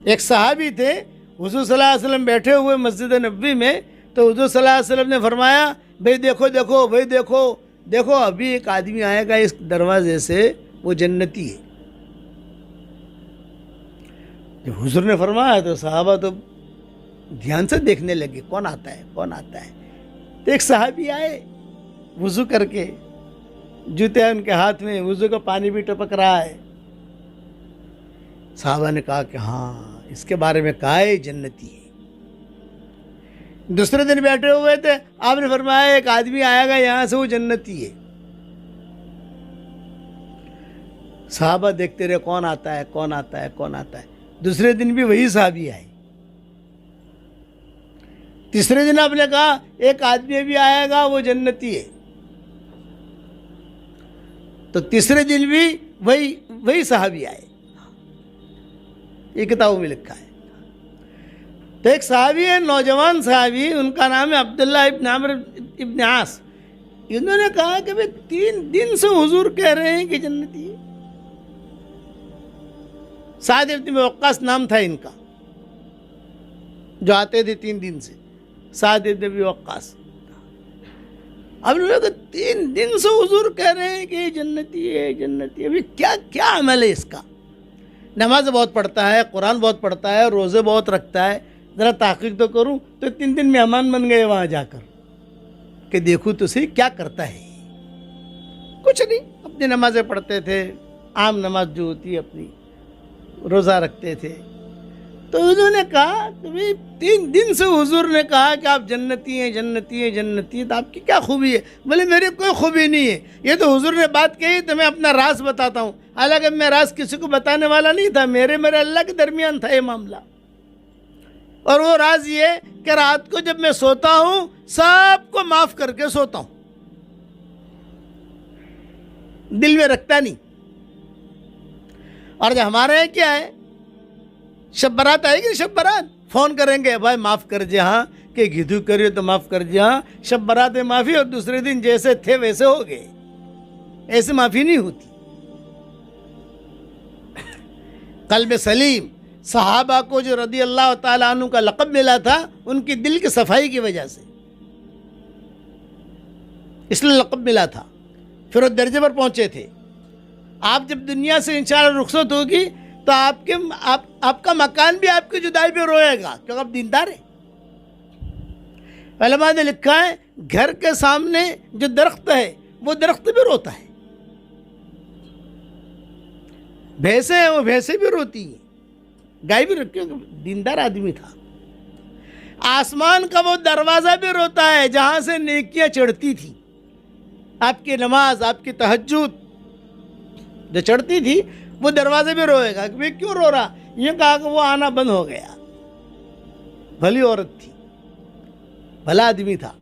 ایک صحابی تھے، حضور صلی اللہ علیہ وسلم بیٹھے ہوئے مسجد نبوی میں، تو حضور صلی اللہ علیہ وسلم نے فرمایا بھئی دیکھو دیکھو بھئی دیکھو دیکھو، ابھی ایک آدمی آئے گا اس دروازے سے، وہ جنتی ہے۔ جب حضور نے فرمایا تو صحابہ تو دھیان سے دیکھنے لگے، کون آتا ہے کون آتا ہے۔ تو ایک صحابی آئے وضو کر کے، جوتے ہیں ان کے ہاتھ میں، وضو کا پانی بھی ٹپک رہا ہے۔ صحابہ نے کہا کہ ہاں اس کے بارے میں کہا ہے جنتی ہے۔ دوسرے دن بیٹھے ہوئے تھے، آپ نے فرمایا ایک آدمی آئے گا یہاں سے، وہ جنتی ہے۔ صحابہ دیکھتے رہے کون آتا ہے کون آتا ہے کون آتا ہے۔ دوسرے دن بھی وہی صحابی آئے۔ تیسرے دن آپ نے کہا ایک آدمی بھی آئے گا، وہ جنتی ہے۔ تو تیسرے دن بھی وہی صحابی آئے۔ یہ کتابوں میں لکھا ہے۔ تو ایک صحابی ہے، نوجوان صحابی، ان کا نام ہے عبداللہ ابن عمرو ابن عاص۔ انہوں نے کہا کہ 3 دن سے حضور کہہ رہے ہیں کہ جنتی ہے۔ سعد ابن وقاص نام تھا ان کا، جو آتے تھے 3 دن سے، سعد ابن وقاص۔ اب لوگ 3 دن سے حضور کہہ رہے ہیں کہ یہ جنتی ہے جنتی ہے۔ ابھی کیا عمل ہے اس کا؟ نماز بہت پڑھتا ہے، قرآن بہت پڑھتا ہے، روزے بہت رکھتا ہے، ذرا تحقیق تو کروں۔ تو 3 دن مہمان بن گئے وہاں جا کر کہ دیکھوں تو صحیح کیا کرتا ہے۔ کچھ نہیں، اپنی نمازیں پڑھتے تھے، عام نماز جو ہوتی ہے اپنی، روزہ رکھتے تھے۔ تو انہوں نے کہا کہ 3 دن سے حضور نے کہا کہ آپ جنتی ہیں جنتی ہیں جنتی ہیں، تو آپ کی کیا خوبی ہے؟ بولے میری کوئی خوبی نہیں ہے، یہ تو حضور نے بات کہی تو میں اپنا راز بتاتا ہوں۔ حالانکہ میں راز کسی کو بتانے والا نہیں تھا، میرے اللہ کے درمیان تھا یہ معاملہ۔ اور وہ راز یہ کہ رات کو جب میں سوتا ہوں سب کو معاف کر کے سوتا ہوں، دل میں رکھتا نہیں۔ اور جب ہمارے یہاں کیا ہے، شب برات آئے گی، شب برات فون کریں گے بھائی معاف کر جی ہاں، کہ گھدو کریے تو معاف کر جی ہاں، شب برات میں معافی، اور دوسرے دن جیسے تھے ویسے ہو گئے۔ ایسے معافی نہیں ہوتی۔ قلب سلیم، صحابہ کو جو رضی اللہ تعالیٰ عنہ کا لقب ملا تھا، ان کی دل کی صفائی کی وجہ سے اس لیے لقب ملا تھا۔ پھر وہ درجے پر پہنچے تھے۔ آپ جب دنیا سے انشاءاللہ رخصت ہوگی تو آپ کا مکان بھی آپ کی جدائی پہ روئے گا، کیونکہ آپ دیندار ہیں۔ علماء نے لکھا ہے گھر کے سامنے جو درخت ہے وہ درخت بھی روتا ہے، بھینسیں ہیں وہ بھینسیں بھی روتی ہیں، گائے بھی رکھی، دیندار آدمی تھا۔ آسمان کا وہ دروازہ بھی روتا ہے جہاں سے نیکیاں چڑھتی تھی، آپ کی نماز آپ کی تہجد جو چڑھتی تھی وہ دروازے بھی روئے گا کہ بھئی کیوں رو رہا؟ یہ کہا کہ وہ آنا بند ہو گیا۔ بھلی عورت تھی، بھلا آدمی تھا۔